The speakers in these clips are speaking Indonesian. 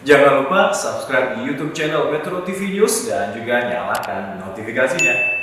Jangan lupa subscribe di YouTube channel Metro TV News dan juga nyalakan notifikasinya.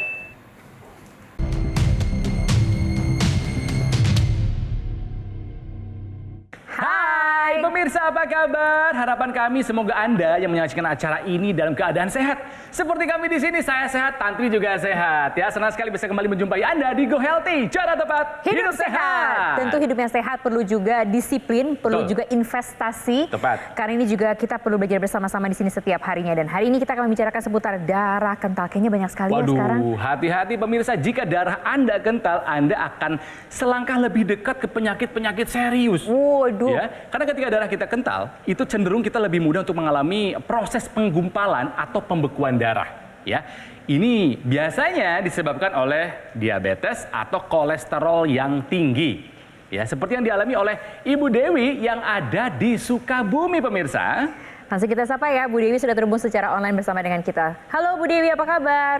Pemirsa, apa kabar? Harapan kami semoga Anda yang menyaksikan acara ini dalam keadaan sehat. Seperti kami di sini, saya sehat, Tantri juga sehat. Ya, senang sekali bisa kembali menjumpai Anda di Go Healthy. Cara tepat, hidup sehat. Tentu hidup yang sehat perlu juga disiplin, perlu juga investasi. Tepat. Karena ini juga kita perlu belajar bersama-sama di sini setiap harinya. Dan hari ini kita akan membicarakan seputar darah kental. Kayaknya banyak sekali ya sekarang. Waduh, hati-hati pemirsa. Jika darah Anda kental, Anda akan selangkah lebih dekat ke penyakit-penyakit serius. Waduh. Ya, karena ketika darah kita kental, itu cenderung kita lebih mudah untuk mengalami proses penggumpalan atau pembekuan darah. Ya, ini biasanya disebabkan oleh diabetes atau kolesterol yang tinggi. Ya, seperti yang dialami oleh Ibu Dewi yang ada di Sukabumi, pemirsa. Langsung kita sapa ya, Bu Dewi sudah terhubung secara online bersama dengan kita. Halo Bu Dewi, apa kabar?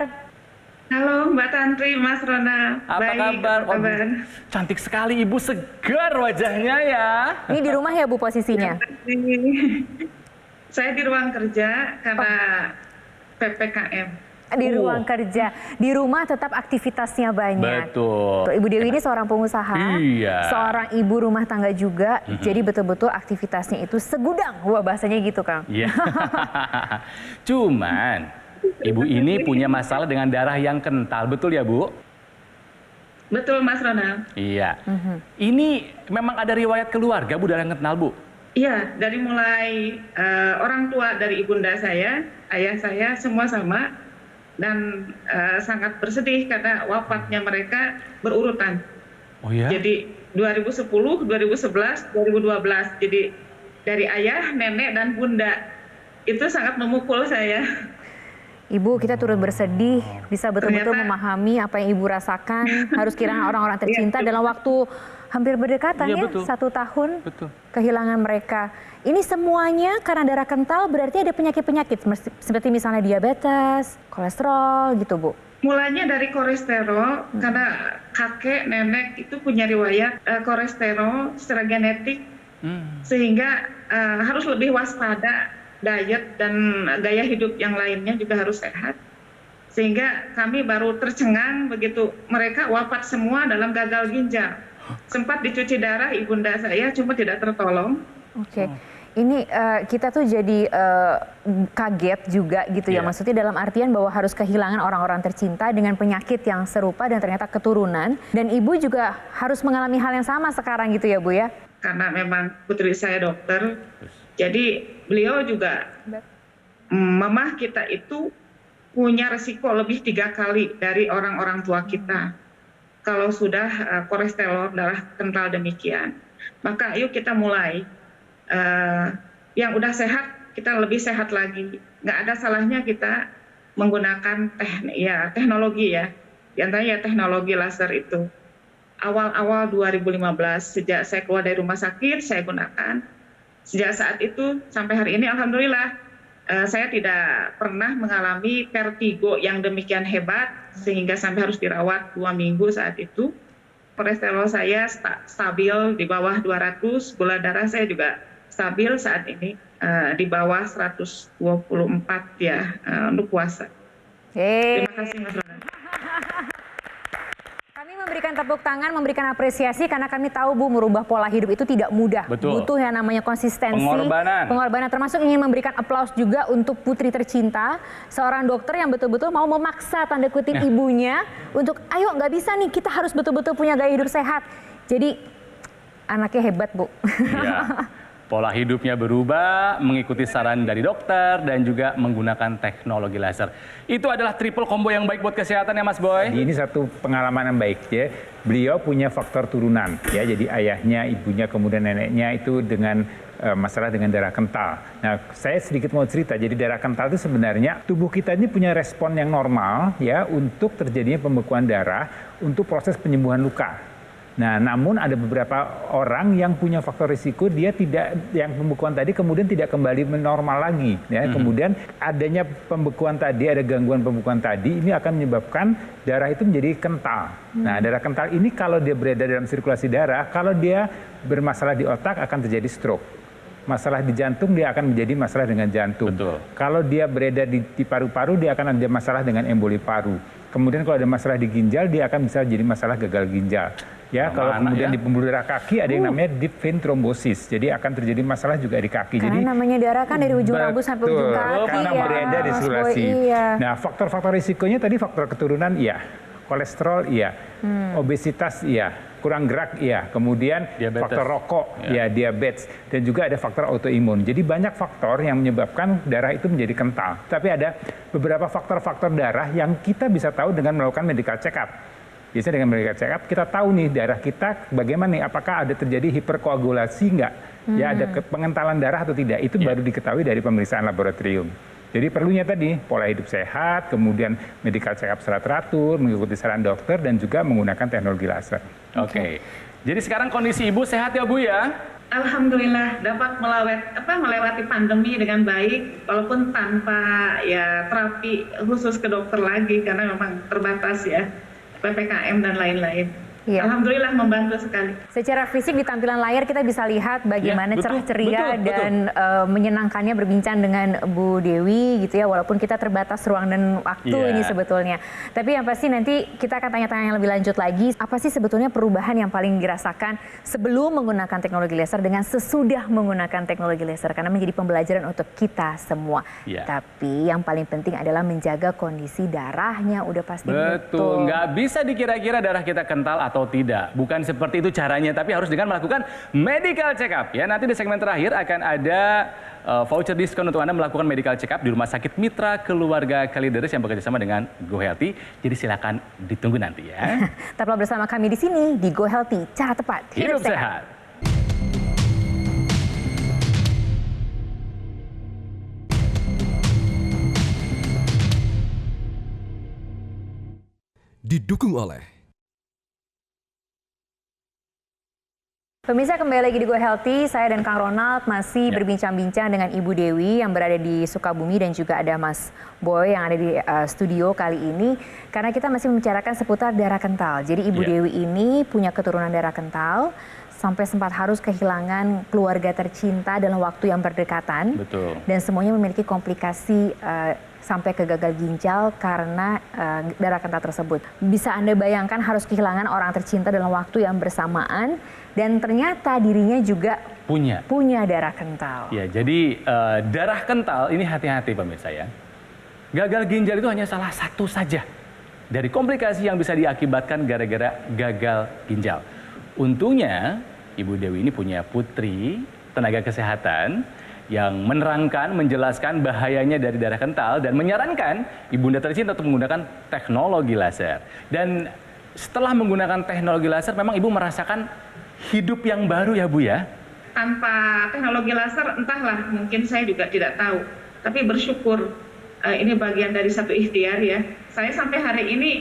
Halo Mbak Tantri, Mas Rona. Apa Baik, kabar? apa kabar? Cantik sekali Ibu, segar wajahnya ya. Ini di rumah ya Bu posisinya? Saya di ruang kerja karena PPKM. Di ruang kerja, di rumah tetap aktivitasnya banyak. Betul. Ibu Dewi ini seorang pengusaha, Iya. seorang ibu rumah tangga juga, jadi betul-betul aktivitasnya itu segudang, wah bahasanya gitu Kang. Iya. Cuman, Ibu ini punya masalah dengan darah yang kental, betul ya Bu? Betul Mas Rona. Iya. Ini memang ada riwayat keluarga Bu darah yang kental Bu? Iya, dari mulai orang tua dari ibunda saya, ayah saya semua sama. Dan sangat bersedih karena wafatnya mereka berurutan. Oh ya? Jadi 2010, 2011, 2012. Jadi dari ayah, nenek, dan bunda. Itu sangat memukul saya. Ibu, kita turut bersedih, bisa betul-betul memahami apa yang Ibu rasakan, harus kehilangan orang-orang tercinta dalam waktu hampir berdekatan Iya, ya, betul. 1 tahun Betul. kehilangan mereka. Ini semuanya karena darah kental, berarti ada penyakit-penyakit seperti misalnya diabetes, kolesterol gitu Bu. Mulanya dari kolesterol, karena kakek, nenek itu punya riwayat kolesterol secara genetik, sehingga harus lebih waspada. Diet dan gaya hidup yang lainnya juga harus sehat. Sehingga kami baru tercengang begitu mereka wafat semua dalam gagal ginjal. Sempat dicuci darah ibunda saya, cuma tidak tertolong. Oke. Ini kita tuh jadi kaget juga gitu ya, maksudnya dalam artian bahwa harus kehilangan orang-orang tercinta dengan penyakit yang serupa dan ternyata keturunan. Dan Ibu juga harus mengalami hal yang sama sekarang gitu ya Bu ya? Karena memang putri saya dokter, jadi beliau juga, mamah kita itu punya resiko lebih 3 kali dari orang-orang tua kita. Kalau sudah kolesterol darah kental demikian, maka ayo kita mulai. Yang udah sehat, kita lebih sehat lagi. Nggak ada salahnya kita menggunakan teknologi ya. Di antaranya teknologi laser itu. Awal-awal 2015, sejak saya keluar dari rumah sakit, saya gunakan. Sejak saat itu sampai hari ini, alhamdulillah, saya tidak pernah mengalami vertigo yang demikian hebat, sehingga sampai harus dirawat 2 minggu saat itu. Kolesterol saya stabil di bawah 200, gula darah saya juga stabil saat ini di bawah 124 ya untuk puasa. Terima kasih Mas Ronan. Kami memberikan tepuk tangan, memberikan apresiasi karena kami tahu Bu merubah pola hidup itu tidak mudah. Betul. Butuh yang namanya konsistensi, pengorbanan, termasuk ingin memberikan aplaus juga untuk putri tercinta, seorang dokter yang betul-betul mau memaksa tanda kutip ibunya untuk ayo nggak bisa nih, kita harus betul-betul punya gaya hidup sehat. Jadi anaknya hebat Bu. Iya. Pola hidupnya berubah, mengikuti saran dari dokter, dan juga menggunakan teknologi laser. Itu adalah triple combo yang baik buat kesehatan ya Mas Boy? Ini satu pengalaman yang baik ya. Beliau punya faktor turunan ya. Jadi ayahnya, ibunya, kemudian neneknya itu dengan masalah dengan darah kental. Nah, saya sedikit mau cerita. Jadi darah kental itu sebenarnya tubuh kita ini punya respon yang normal ya untuk terjadinya pembekuan darah untuk proses penyembuhan luka. Nah, namun ada beberapa orang yang punya faktor risiko, dia tidak, yang pembekuan tadi kemudian tidak kembali normal lagi. Ya. Kemudian adanya pembekuan tadi, ada gangguan pembekuan tadi, ini akan menyebabkan darah itu menjadi kental. Nah, darah kental ini kalau dia beredar dalam sirkulasi darah, kalau dia bermasalah di otak akan terjadi stroke. masalah di jantung, dia akan menjadi masalah dengan jantung. Betul. Kalau dia beredar di paru-paru, dia akan ada masalah dengan emboli paru. Kemudian kalau ada masalah di ginjal, dia akan bisa jadi masalah gagal ginjal. Ya, kalau kemudian di pembuluh darah kaki ada yang namanya deep vein thrombosis. Jadi akan terjadi masalah juga di kaki. Karena jadi namanya darah kan dari ujung rambut sampai ujung kaki. Karena beredar di sirkulasi. Iya. Nah, faktor-faktor risikonya tadi faktor keturunan iya, kolesterol iya, obesitas iya, kurang gerak iya, kemudian Diabetes. faktor rokok ya, diabetes, dan juga ada faktor autoimun. Jadi banyak faktor yang menyebabkan darah itu menjadi kental. Tapi ada beberapa faktor-faktor darah yang kita bisa tahu dengan melakukan medical check up. Biasanya dengan medical check up kita tahu nih darah kita bagaimana nih, apakah ada terjadi hiperkoagulasi nggak, ya ada pengentalan darah atau tidak. Itu baru diketahui dari pemeriksaan laboratorium. Jadi perlunya tadi pola hidup sehat, kemudian medical check up secara teratur, mengikuti saran dokter, dan juga menggunakan teknologi laser. Oke. Jadi sekarang kondisi Ibu sehat ya Bu ya? Alhamdulillah dapat melewati pandemi dengan baik, walaupun tanpa ya terapi khusus ke dokter lagi karena memang terbatas ya, PPKM dan lain-lain. Iya. Alhamdulillah membantu sekali. Secara fisik di tampilan layar kita bisa lihat bagaimana Ya, betul, cerah ceria betul. dan menyenangkannya berbincang dengan Bu Dewi gitu ya, walaupun kita terbatas ruang dan waktu Iya. ini sebetulnya. Tapi yang pasti nanti kita akan tanya-tanya yang lebih lanjut lagi, apa sih sebetulnya perubahan yang paling dirasakan sebelum menggunakan teknologi laser dengan sesudah menggunakan teknologi laser, karena menjadi pembelajaran untuk kita semua. Iya. Tapi yang paling penting adalah menjaga kondisi darahnya, udah pasti Betul, nggak bisa dikira-kira darah kita kental atau tidak. Bukan seperti itu caranya, tapi harus dengan melakukan medical check up. Ya, nanti di segmen terakhir akan ada voucher diskon untuk Anda melakukan medical check up di Rumah Sakit Mitra Keluarga Kalideres yang bekerja sama dengan Go Healthy. Jadi silakan ditunggu nanti ya. Tetaplah bersama kami di sini di Go Healthy, cara tepat Hidup sehat. Didukung oleh Pemirsa, kembali lagi di Go Healthy, saya dan Kang Ronald masih berbincang-bincang dengan Ibu Dewi yang berada di Sukabumi dan juga ada Mas Boy yang ada di studio kali ini. Karena kita masih membicarakan seputar darah kental. Jadi Ibu Dewi ini punya keturunan darah kental, sampai sempat harus kehilangan keluarga tercinta dalam waktu yang berdekatan. Betul. Dan semuanya memiliki komplikasi sampai ke gagal ginjal karena darah kental tersebut. Bisa Anda bayangkan harus kehilangan orang tercinta dalam waktu yang bersamaan dan ternyata dirinya juga punya darah kental. Ya, jadi darah kental ini hati-hati pemirsa ya. Gagal ginjal itu hanya salah satu saja dari komplikasi yang bisa diakibatkan gara-gara gagal ginjal. Untungnya Ibu Dewi ini punya putri tenaga kesehatan yang menerangkan, menjelaskan bahayanya dari darah kental dan menyarankan ibunda tercinta untuk menggunakan teknologi laser. Dan setelah menggunakan teknologi laser memang Ibu merasakan hidup yang baru ya Bu ya? Tanpa teknologi laser entahlah, mungkin saya juga tidak tahu. Tapi bersyukur ini bagian dari satu ikhtiar ya. Saya sampai hari ini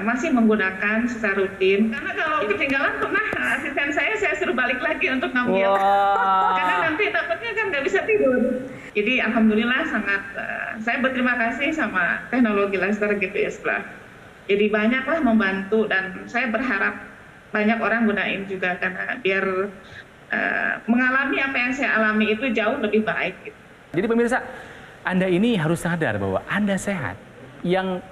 masih menggunakan secara rutin. Karena kalau ketinggalan pernah asisten saya suruh balik lagi untuk ngambil. Karena nanti takutnya kan nggak bisa tidur. Jadi alhamdulillah sangat saya berterima kasih sama teknologi laser gitu ya setelah. Jadi banyaklah membantu dan saya berharap banyak orang gunain juga karena biar mengalami apa yang saya alami itu jauh lebih baik. Gitu. Jadi pemirsa, Anda ini harus sadar bahwa Anda sehat. Yang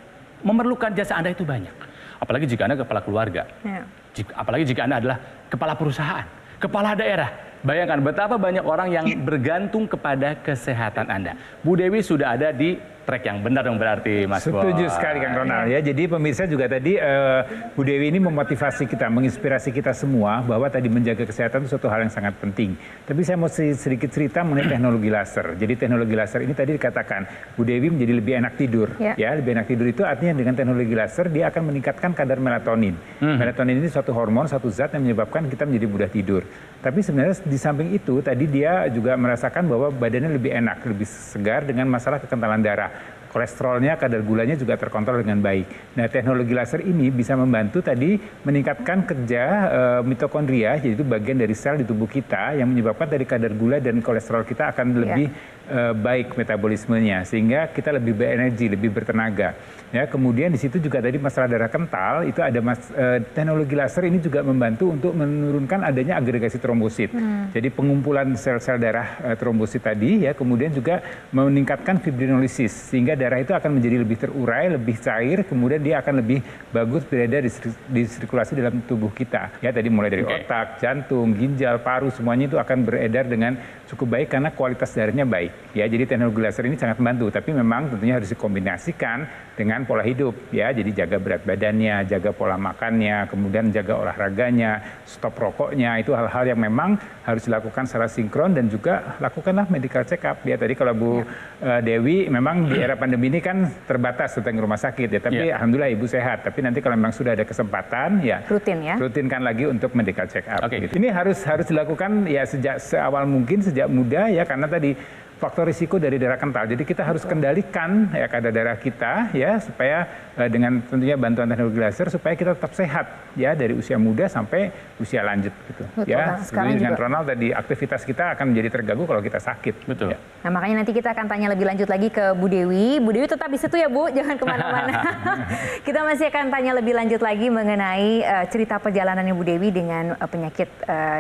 memerlukan jasa Anda itu banyak. Apalagi jika Anda kepala keluarga. Ya. Apalagi jika Anda adalah kepala perusahaan, kepala daerah. Bayangkan betapa banyak orang yang bergantung kepada kesehatan Anda. Bu Dewi sudah ada di track yang benar dong berarti Mas Boy. Setuju sekali Kang Ronald ya. Jadi pemirsa juga tadi Bu Dewi ini memotivasi kita, menginspirasi kita semua bahwa tadi menjaga kesehatan itu suatu hal yang sangat penting. Tapi saya mau sedikit cerita mengenai teknologi laser. Jadi teknologi laser ini tadi dikatakan Bu Dewi menjadi lebih enak tidur. Ya, lebih enak tidur itu artinya dengan teknologi laser dia akan meningkatkan kadar melatonin. Melatonin ini suatu hormon, satu zat yang menyebabkan kita menjadi mudah tidur. Tapi sebenarnya di samping itu tadi dia juga merasakan bahwa badannya lebih enak, lebih segar dengan masalah kekentalan darah. Kolesterolnya, kadar gulanya juga terkontrol dengan baik. Nah, teknologi laser ini bisa membantu tadi meningkatkan kerja mitokondria, yaitu bagian dari sel di tubuh kita yang menyebabkan dari kadar gula dan kolesterol kita akan lebih baik metabolismenya sehingga kita lebih berenergi, lebih bertenaga. Ya, kemudian di situ juga tadi masalah darah kental itu ada teknologi laser ini juga membantu untuk menurunkan adanya agregasi trombosit. Jadi pengumpulan sel-sel darah trombosit tadi ya kemudian juga meningkatkan fibrinolisis sehingga darah itu akan menjadi lebih terurai, lebih cair, kemudian dia akan lebih bagus beredar di sirkulasi dalam tubuh kita. Ya tadi mulai dari otak, jantung, ginjal, paru semuanya itu akan beredar dengan cukup baik karena kualitas darahnya baik. Ya, jadi teknologi laser ini sangat membantu, tapi memang tentunya harus dikombinasikan dengan pola hidup. Ya, jadi jaga berat badannya, jaga pola makannya, kemudian jaga olahraganya, stop rokoknya. Itu hal-hal yang memang harus dilakukan secara sinkron dan juga lakukanlah medical check up. Ya, tadi kalau Bu Dewi memang di era pandemi ini kan terbatas datang ke rumah sakit ya, tapi alhamdulillah Ibu sehat. Tapi nanti kalau memang sudah ada kesempatan ya rutinkan lagi untuk medical check up. Gitu. Ini harus dilakukan ya sejak seawal mungkin, sejak muda ya karena tadi faktor risiko dari darah kental. Jadi kita harus kendalikan ya kadar darah kita ya supaya dengan tentunya bantuan teknologi laser supaya kita tetap sehat ya dari usia muda sampai usia lanjut gitu. Betul, ya. Seperti dengan juga. Ronald tadi aktivitas kita akan menjadi terganggu kalau kita sakit. Betul. Ya. Nah makanya nanti kita akan tanya lebih lanjut lagi ke Bu Dewi. Bu Dewi tetap di situ ya Bu, jangan kemana-mana. Kita masih akan tanya lebih lanjut lagi mengenai cerita perjalanannya Bu Dewi dengan penyakit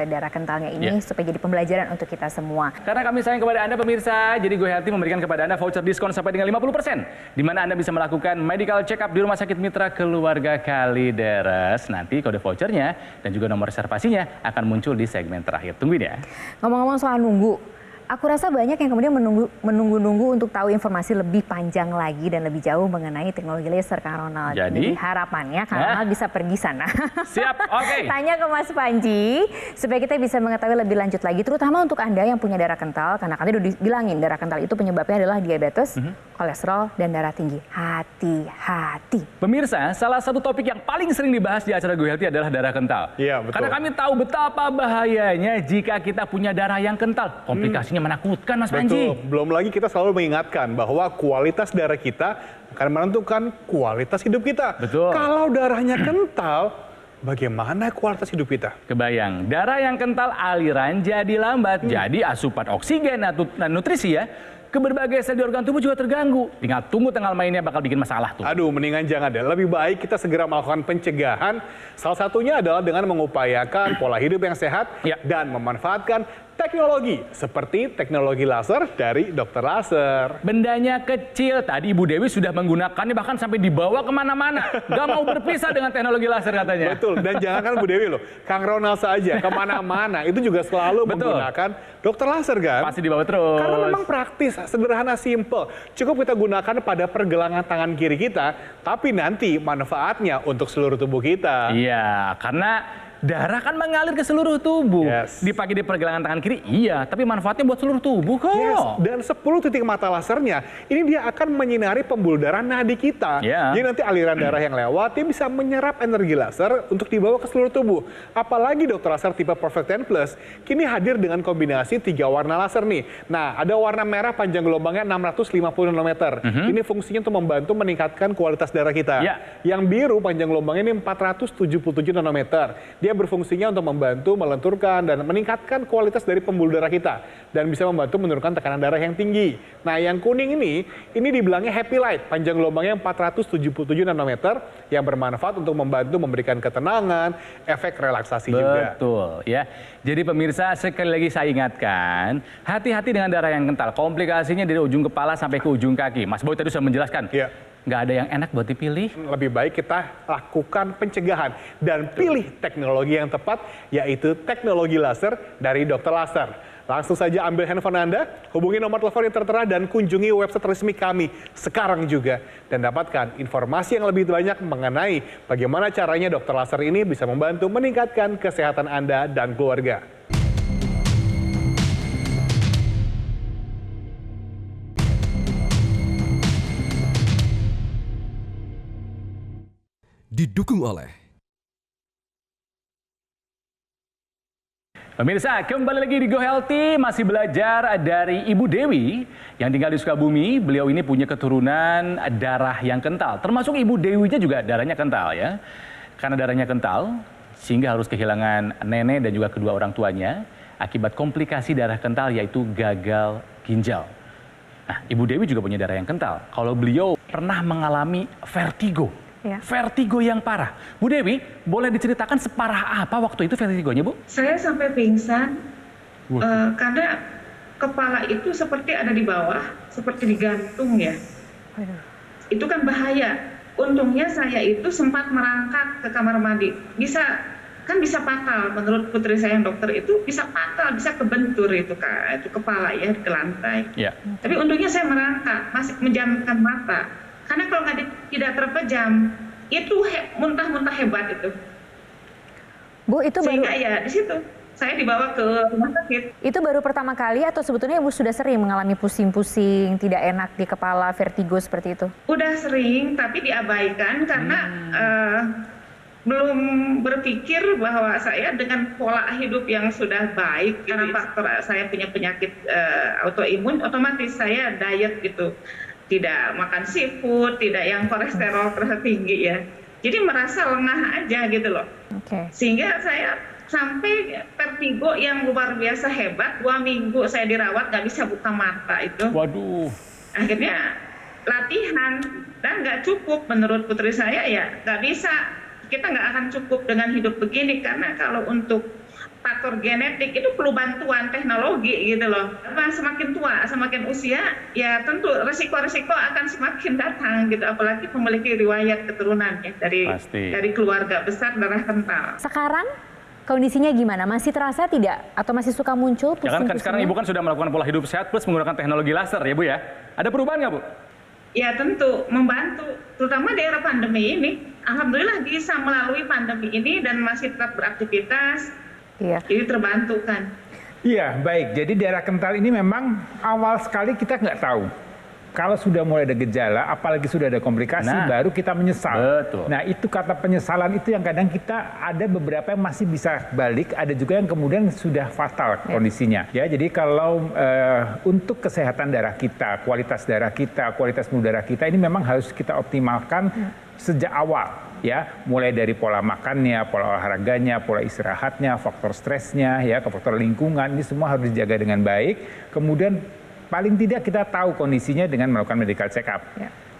darah kentalnya ini supaya jadi pembelajaran untuk kita semua. Karena kami sayang kepada Anda pemirsa, jadi Go Healthy memberikan kepada Anda voucher diskon sampai dengan 50%. Di mana Anda bisa melakukan medical check up di Rumah Sakit Mitra Keluarga Kalideres. Nanti kode vouchernya dan juga nomor reservasinya akan muncul di segmen terakhir. Tungguin ya. Ngomong-ngomong soal nunggu, aku rasa banyak yang kemudian menunggu-nunggu untuk tahu informasi lebih panjang lagi dan lebih jauh mengenai teknologi laser, Kang Ronald. Jadi harapannya Kang Ronald bisa pergi sana. Siap, oke. Tanya ke Mas Panji supaya kita bisa mengetahui lebih lanjut lagi, terutama untuk Anda yang punya darah kental, karena kan udah dibilangin darah kental itu penyebabnya adalah diabetes, kolesterol, dan darah tinggi. Hati-hati. Pemirsa, salah satu topik yang paling sering dibahas di acara Go Healthy adalah darah kental. Iya, betul. Karena kami tahu betapa bahayanya jika kita punya darah yang kental. Komplikasinya menakutkan, Mas Panji. Betul. Belum lagi kita selalu mengingatkan bahwa kualitas darah kita akan menentukan kualitas hidup kita. Betul. Kalau darahnya kental, bagaimana kualitas hidup kita? Kebayang, darah yang kental aliran jadi lambat. Jadi asupan oksigen dan nutrisi ya ke berbagai sel di organ tubuh juga terganggu. Tinggal tunggu tanggal mainnya bakal bikin masalah tuh. Aduh, mendingan jangan deh. Lebih baik kita segera melakukan pencegahan. Salah satunya adalah dengan mengupayakan pola hidup yang sehat dan memanfaatkan teknologi seperti teknologi laser dari Dokter Laser. Bendanya kecil, tadi Ibu Dewi sudah menggunakannya bahkan sampai dibawa kemana-mana. Gak mau berpisah dengan teknologi laser katanya. Betul, dan jangan kan Bu Dewi loh, Kang Ronald saja kemana-mana itu juga selalu menggunakan Dokter Laser kan? Pasti dibawa terus. Karena memang praktis, sederhana, simple. Cukup kita gunakan pada pergelangan tangan kiri kita, tapi nanti manfaatnya untuk seluruh tubuh kita. Iya, karena darah kan mengalir ke seluruh tubuh. Dipakai di pergelangan tangan kiri, iya. Tapi manfaatnya buat seluruh tubuh kok. Dan 10 titik mata lasernya, ini dia akan menyinari pembuluh darah nadi kita. Jadi nanti aliran darah yang lewat, dia bisa menyerap energi laser untuk dibawa ke seluruh tubuh. Apalagi Dokter Laser tipe Perfect 10 Plus, kini hadir dengan kombinasi 3 warna laser nih. Nah, ada warna merah panjang gelombangnya 650 nanometer. Ini fungsinya untuk membantu meningkatkan kualitas darah kita. Yang biru panjang gelombangnya ini 477 nanometer. Dia berfungsinya untuk membantu melenturkan dan meningkatkan kualitas dari pembuluh darah kita dan bisa membantu menurunkan tekanan darah yang tinggi. Nah, yang kuning ini dibilangnya Happy Light, panjang gelombangnya 477 nanometer yang bermanfaat untuk membantu memberikan ketenangan, efek relaksasi juga. Betul ya. Jadi pemirsa, sekali lagi saya ingatkan, hati-hati dengan darah yang kental. Komplikasinya dari ujung kepala sampai ke ujung kaki. Mas Boy tadi sudah menjelaskan. Nggak ada yang enak buat dipilih. Lebih baik kita lakukan pencegahan dan pilih teknologi yang tepat, yaitu teknologi laser dari Dokter Laser. Langsung saja ambil handphone Anda, hubungi nomor telepon yang tertera dan kunjungi website resmi kami sekarang juga. Dan dapatkan informasi yang lebih banyak mengenai bagaimana caranya Dokter Laser ini bisa membantu meningkatkan kesehatan Anda dan keluarga. Didukung oleh pemirsa, kembali lagi di Go Healthy, masih belajar dari Ibu Dewi yang tinggal di Sukabumi. Beliau ini punya keturunan darah yang kental, termasuk Ibu Dewinya juga darahnya kental ya. Karena darahnya kental, sehingga harus kehilangan nenek dan juga kedua orang tuanya akibat komplikasi darah kental, yaitu gagal ginjal. Nah, Ibu Dewi juga punya darah yang kental. Kalau beliau pernah mengalami vertigo. Ya. Vertigo yang parah. Bu Dewi, boleh diceritakan separah apa waktu itu vertigonya, Bu? Saya sampai pingsan karena kepala itu seperti ada di bawah, seperti digantung ya. Itu kan bahaya. Untungnya saya itu sempat merangkak ke kamar mandi. Bisa fatal menurut putri saya yang dokter, itu bisa fatal, bisa kebentur itu kepala ya ke lantai. Ya. Tapi untungnya saya merangkak, masih menjamkan mata. Karena kalau tidak terpejam, itu muntah-muntah hebat itu. Bu, itu Sehingga baru ya di situ saya dibawa ke rumah sakit. itu baru pertama kali atau sebetulnya Ibu sudah sering mengalami pusing-pusing, tidak enak di kepala, vertigo seperti itu? Udah sering, tapi diabaikan karena belum berpikir bahwa saya dengan pola hidup yang sudah baik, karena faktor saya punya penyakit autoimun, otomatis saya diet gitu. Tidak makan seafood, tidak yang kolesterol tinggi ya. Jadi merasa lengah aja gitu loh. Sehingga saya sampai vertigo yang luar biasa hebat, 2 minggu saya dirawat, nggak bisa buka mata itu. Waduh. Akhirnya latihan, dan nggak cukup menurut putri saya ya, nggak bisa. Kita nggak akan cukup dengan hidup begini, karena kalau untuk faktor genetik itu perlu bantuan teknologi gitu loh. Semakin tua, semakin usia, ya tentu resiko-resiko akan semakin datang gitu. Apalagi memiliki riwayat keturunan ya dari keluarga besar darah kental. Sekarang kondisinya gimana? Masih terasa tidak? Atau masih suka muncul pusing-pusing? Ya kan sekarang Ibu kan sudah melakukan pola hidup sehat plus menggunakan teknologi laser ya Bu ya. Ada perubahan nggak Bu? Ya tentu membantu, terutama di era pandemi ini. Alhamdulillah bisa melalui pandemi ini dan masih tetap beraktivitas. Iya. Jadi terbantu kan. Iya, baik. Jadi darah kental ini memang awal sekali kita nggak tahu. Kalau sudah mulai ada gejala, apalagi sudah ada komplikasi, baru kita menyesal. Betul. Nah, itu kata penyesalan itu yang kadang kita ada beberapa yang masih bisa balik, ada juga yang kemudian sudah fatal kondisinya. Ya, jadi kalau untuk kesehatan darah kita, kualitas darah kita ini memang harus kita optimalkan sejak awal. Ya, mulai dari pola makannya, pola olahraganya, pola istirahatnya, faktor stresnya, ya, faktor lingkungan, ini semua harus dijaga dengan baik. Kemudian paling tidak kita tahu kondisinya dengan melakukan medical check up.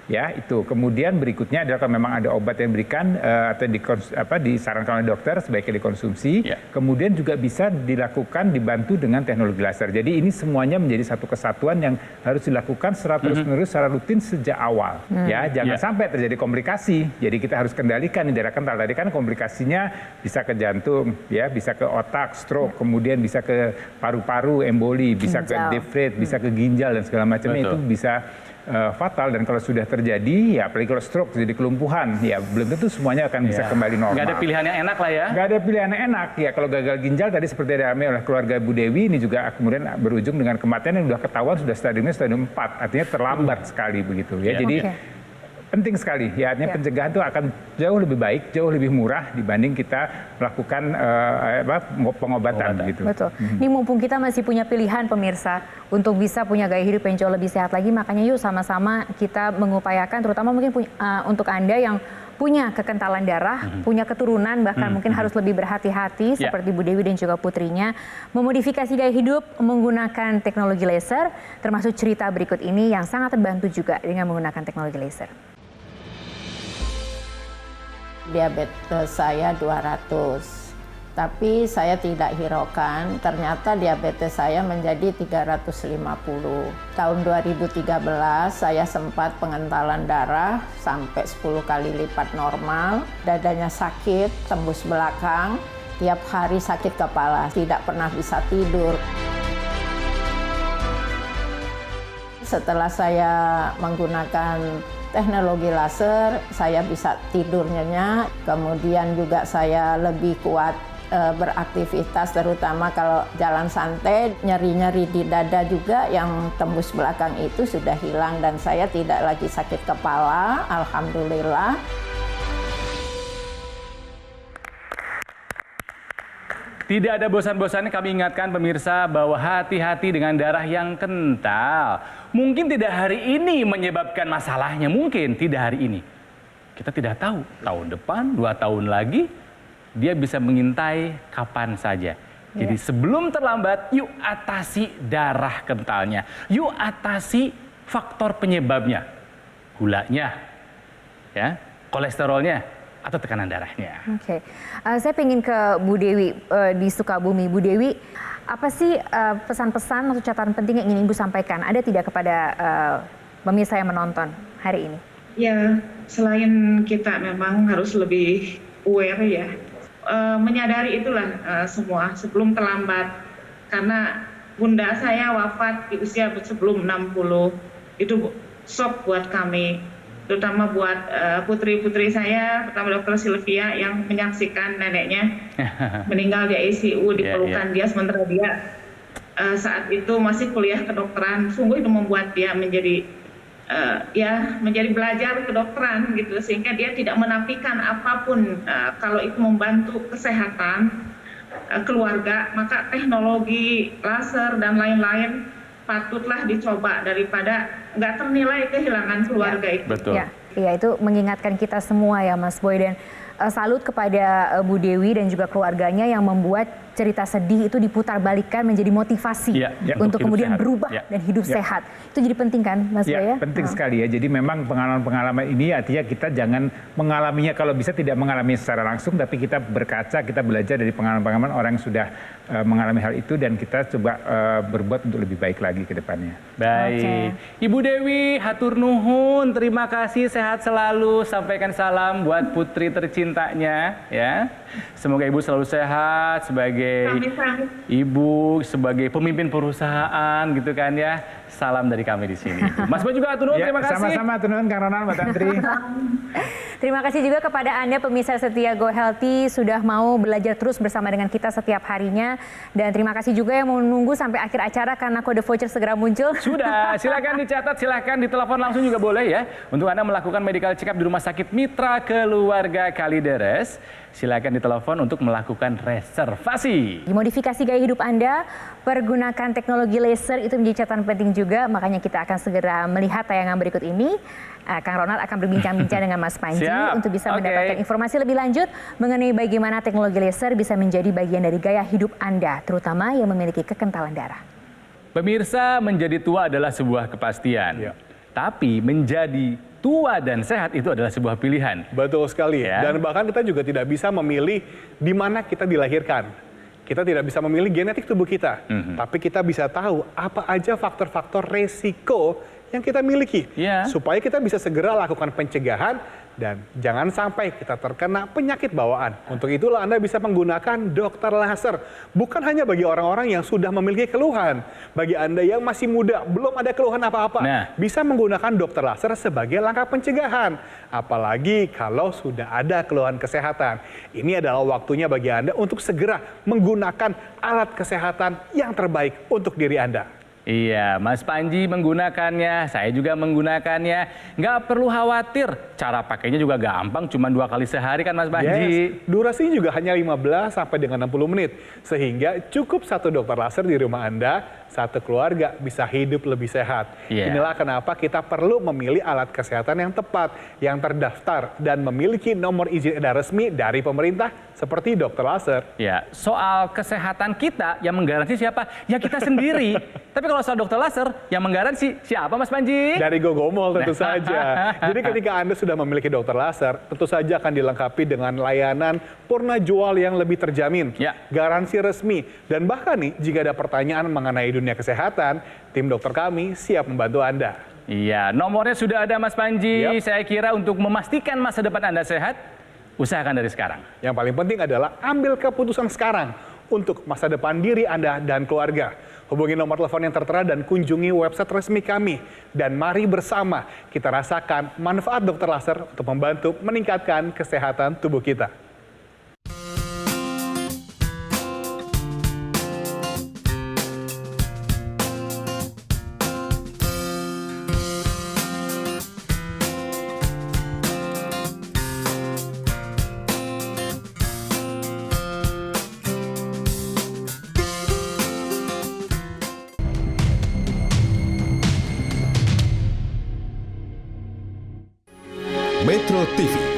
Ya, itu. Kemudian berikutnya adalah kalau memang ada obat yang diberikan atau disarankan oleh dokter sebaiknya dikonsumsi. Kemudian juga bisa dilakukan dibantu dengan teknologi laser. Jadi ini semuanya menjadi satu kesatuan yang harus dilakukan secara terus-menerus, secara rutin sejak awal. Ya, jangan sampai terjadi komplikasi. Jadi kita harus kendalikan darah kental. Tadi kan komplikasinya bisa ke jantung, ya, bisa ke otak, stroke, kemudian bisa ke paru-paru, emboli, bisa ke deep rate, bisa ke ginjal dan segala macamnya. Itu bisa fatal, dan kalau sudah terjadi, ya apalagi kalau stroke jadi kelumpuhan, ya belum tentu semuanya akan bisa kembali normal. Nggak ada pilihan yang enak lah ya. Nggak ada pilihan yang enak. Ya kalau gagal ginjal tadi seperti dialami oleh keluarga Bu Dewi, ini juga kemudian berujung dengan kematian yang sudah ketahuan sudah stadiumnya stadium 4, artinya terlambat sekali begitu ya. Jadi penting sekali, ya artinya pencegahan itu akan jauh lebih baik, jauh lebih murah dibanding kita melakukan pengobatan gitu. Betul. Ini mumpung kita masih punya pilihan pemirsa untuk bisa punya gaya hidup yang jauh lebih sehat lagi, makanya yuk sama-sama kita mengupayakan, terutama mungkin untuk Anda yang punya kekentalan darah, punya keturunan, bahkan mungkin harus lebih berhati-hati seperti Bu Dewi dan juga putrinya, memodifikasi gaya hidup menggunakan teknologi laser, termasuk cerita berikut ini yang sangat terbantu juga dengan menggunakan teknologi laser. Diabetes saya 200, tapi saya tidak hiraukan, ternyata diabetes saya menjadi 350. Tahun 2013 saya sempat pengentalan darah sampai 10 kali lipat normal, dadanya sakit, tembus belakang, tiap hari sakit kepala, tidak pernah bisa tidur. Setelah saya menggunakan teknologi laser, saya bisa tidur nyenyak, kemudian juga saya lebih kuat beraktivitas, terutama kalau jalan santai, nyeri-nyeri di dada juga yang tembus belakang itu sudah hilang dan saya tidak lagi sakit kepala, alhamdulillah. Tidak ada bosan-bosannya kami ingatkan pemirsa bahwa hati-hati dengan darah yang kental. Mungkin tidak hari ini menyebabkan masalahnya, mungkin tidak hari ini. Kita tidak tahu, tahun depan, 2 tahun lagi, dia bisa mengintai kapan saja. Jadi sebelum terlambat, yuk atasi darah kentalnya. Yuk atasi faktor penyebabnya, gulanya, ya, kolesterolnya, atau tekanan darahnya. Oke. Saya pengen ke Bu Dewi di Sukabumi. Bu Dewi, apa sih pesan-pesan atau catatan penting yang ingin Ibu sampaikan? Ada tidak kepada pemirsa yang menonton hari ini? Ya, selain kita memang harus lebih aware ya, menyadari itulah semua sebelum terlambat. Karena bunda saya wafat di usia sebelum 60, itu shock buat kami, terutama buat putri-putri saya, pertama Dr. Sylvia yang menyaksikan neneknya meninggal di ICU di pelukan dia, sementara dia saat itu masih kuliah kedokteran. Sungguh itu membuat dia menjadi menjadi belajar kedokteran gitu, sehingga dia tidak menafikan apapun kalau itu membantu kesehatan keluarga, maka teknologi laser dan lain-lain patutlah dicoba daripada nggak ternilai kehilangan keluarga itu. Betul. Ya, itu mengingatkan kita semua ya Mas Boy, dan salut kepada Bu Dewi dan juga keluarganya yang membuat cerita sedih itu diputar balikan menjadi motivasi untuk kemudian berubah dan hidup sehat. Itu jadi penting kan Mas Boy ya? Penting sekali ya. Jadi memang pengalaman-pengalaman ini artinya kita jangan mengalaminya, kalau bisa tidak mengalami secara langsung, tapi kita berkaca, kita belajar dari pengalaman-pengalaman orang yang sudah mengalami hal itu, dan kita coba berbuat untuk lebih baik lagi ke depannya. Baik. Ibu Dewi, hatur nuhun, terima kasih, sehat selalu. Sampaikan salam buat putri tercintanya ya. Semoga Ibu selalu sehat sebagai ibu, sebagai pemimpin perusahaan gitu kan ya. Salam dari kami di sini. Mas Boy juga hatur nuhun, terima kasih. Sama-sama, hatur nuhun Kang Ronald, Mbak Tantri. Terima kasih juga kepada Anda pemirsa setia Go Healthy sudah mau belajar terus bersama dengan kita setiap harinya, dan terima kasih juga yang mau menunggu sampai akhir acara karena kode voucher segera muncul. Sudah, silakan dicatat, silakan ditelepon langsung juga boleh ya. Untuk Anda melakukan medical check up di Rumah Sakit Mitra Keluarga Kalideres, silakan ditelepon untuk melakukan reservasi. Modifikasi gaya hidup Anda, pergunakan teknologi laser itu menjadi catatan penting juga, makanya kita akan segera melihat tayangan berikut ini. Kang Ronald akan berbincang-bincang dengan Mas Panji untuk bisa mendapatkan informasi lebih lanjut mengenai bagaimana teknologi laser bisa menjadi bagian dari gaya hidup Anda, terutama yang memiliki kekentalan darah. Pemirsa, menjadi tua adalah sebuah kepastian. Tapi menjadi tua dan sehat itu adalah sebuah pilihan. Betul sekali. Dan bahkan kita juga tidak bisa memilih di mana kita dilahirkan. Kita tidak bisa memilih genetik tubuh kita. Tapi kita bisa tahu apa aja faktor-faktor resiko yang kita miliki, supaya kita bisa segera lakukan pencegahan dan jangan sampai kita terkena penyakit bawaan. Untuk itulah Anda bisa menggunakan dokter laser, bukan hanya bagi orang-orang yang sudah memiliki keluhan. Bagi Anda yang masih muda, belum ada keluhan apa-apa, bisa menggunakan dokter laser sebagai langkah pencegahan. Apalagi kalau sudah ada keluhan kesehatan. Ini adalah waktunya bagi Anda untuk segera menggunakan alat kesehatan yang terbaik untuk diri Anda. Iya, Mas Panji menggunakannya, saya juga menggunakannya. Nggak perlu khawatir, cara pakainya juga gampang, cuma 2 kali sehari kan Mas Panji. Durasinya juga hanya 15 sampai dengan 60 menit. Sehingga cukup 1 dokter laser di rumah Anda, 1 keluarga bisa hidup lebih sehat. Inilah kenapa kita perlu memilih alat kesehatan yang tepat, yang terdaftar, dan memiliki nomor izin edar resmi dari pemerintah seperti dokter laser. Ya, soal kesehatan kita yang menggaransi siapa? Ya kita sendiri. Tapi kalau soal dokter laser yang menggaransi siapa Mas Panji? Dari Gogomol tentu saja. Jadi ketika Anda sudah memiliki dokter laser, tentu saja akan dilengkapi dengan layanan purna jual yang lebih terjamin, garansi resmi, dan bahkan nih jika ada pertanyaan mengenai dunia kesehatan, tim dokter kami siap membantu Anda. Iya, nomornya sudah ada Mas Panji. Saya kira untuk memastikan masa depan Anda sehat, usahakan dari sekarang. Yang paling penting adalah ambil keputusan sekarang untuk masa depan diri Anda dan keluarga. Hubungi nomor telepon yang tertera dan kunjungi website resmi kami. Dan mari bersama kita rasakan manfaat dokter laser untuk membantu meningkatkan kesehatan tubuh kita. Metro TV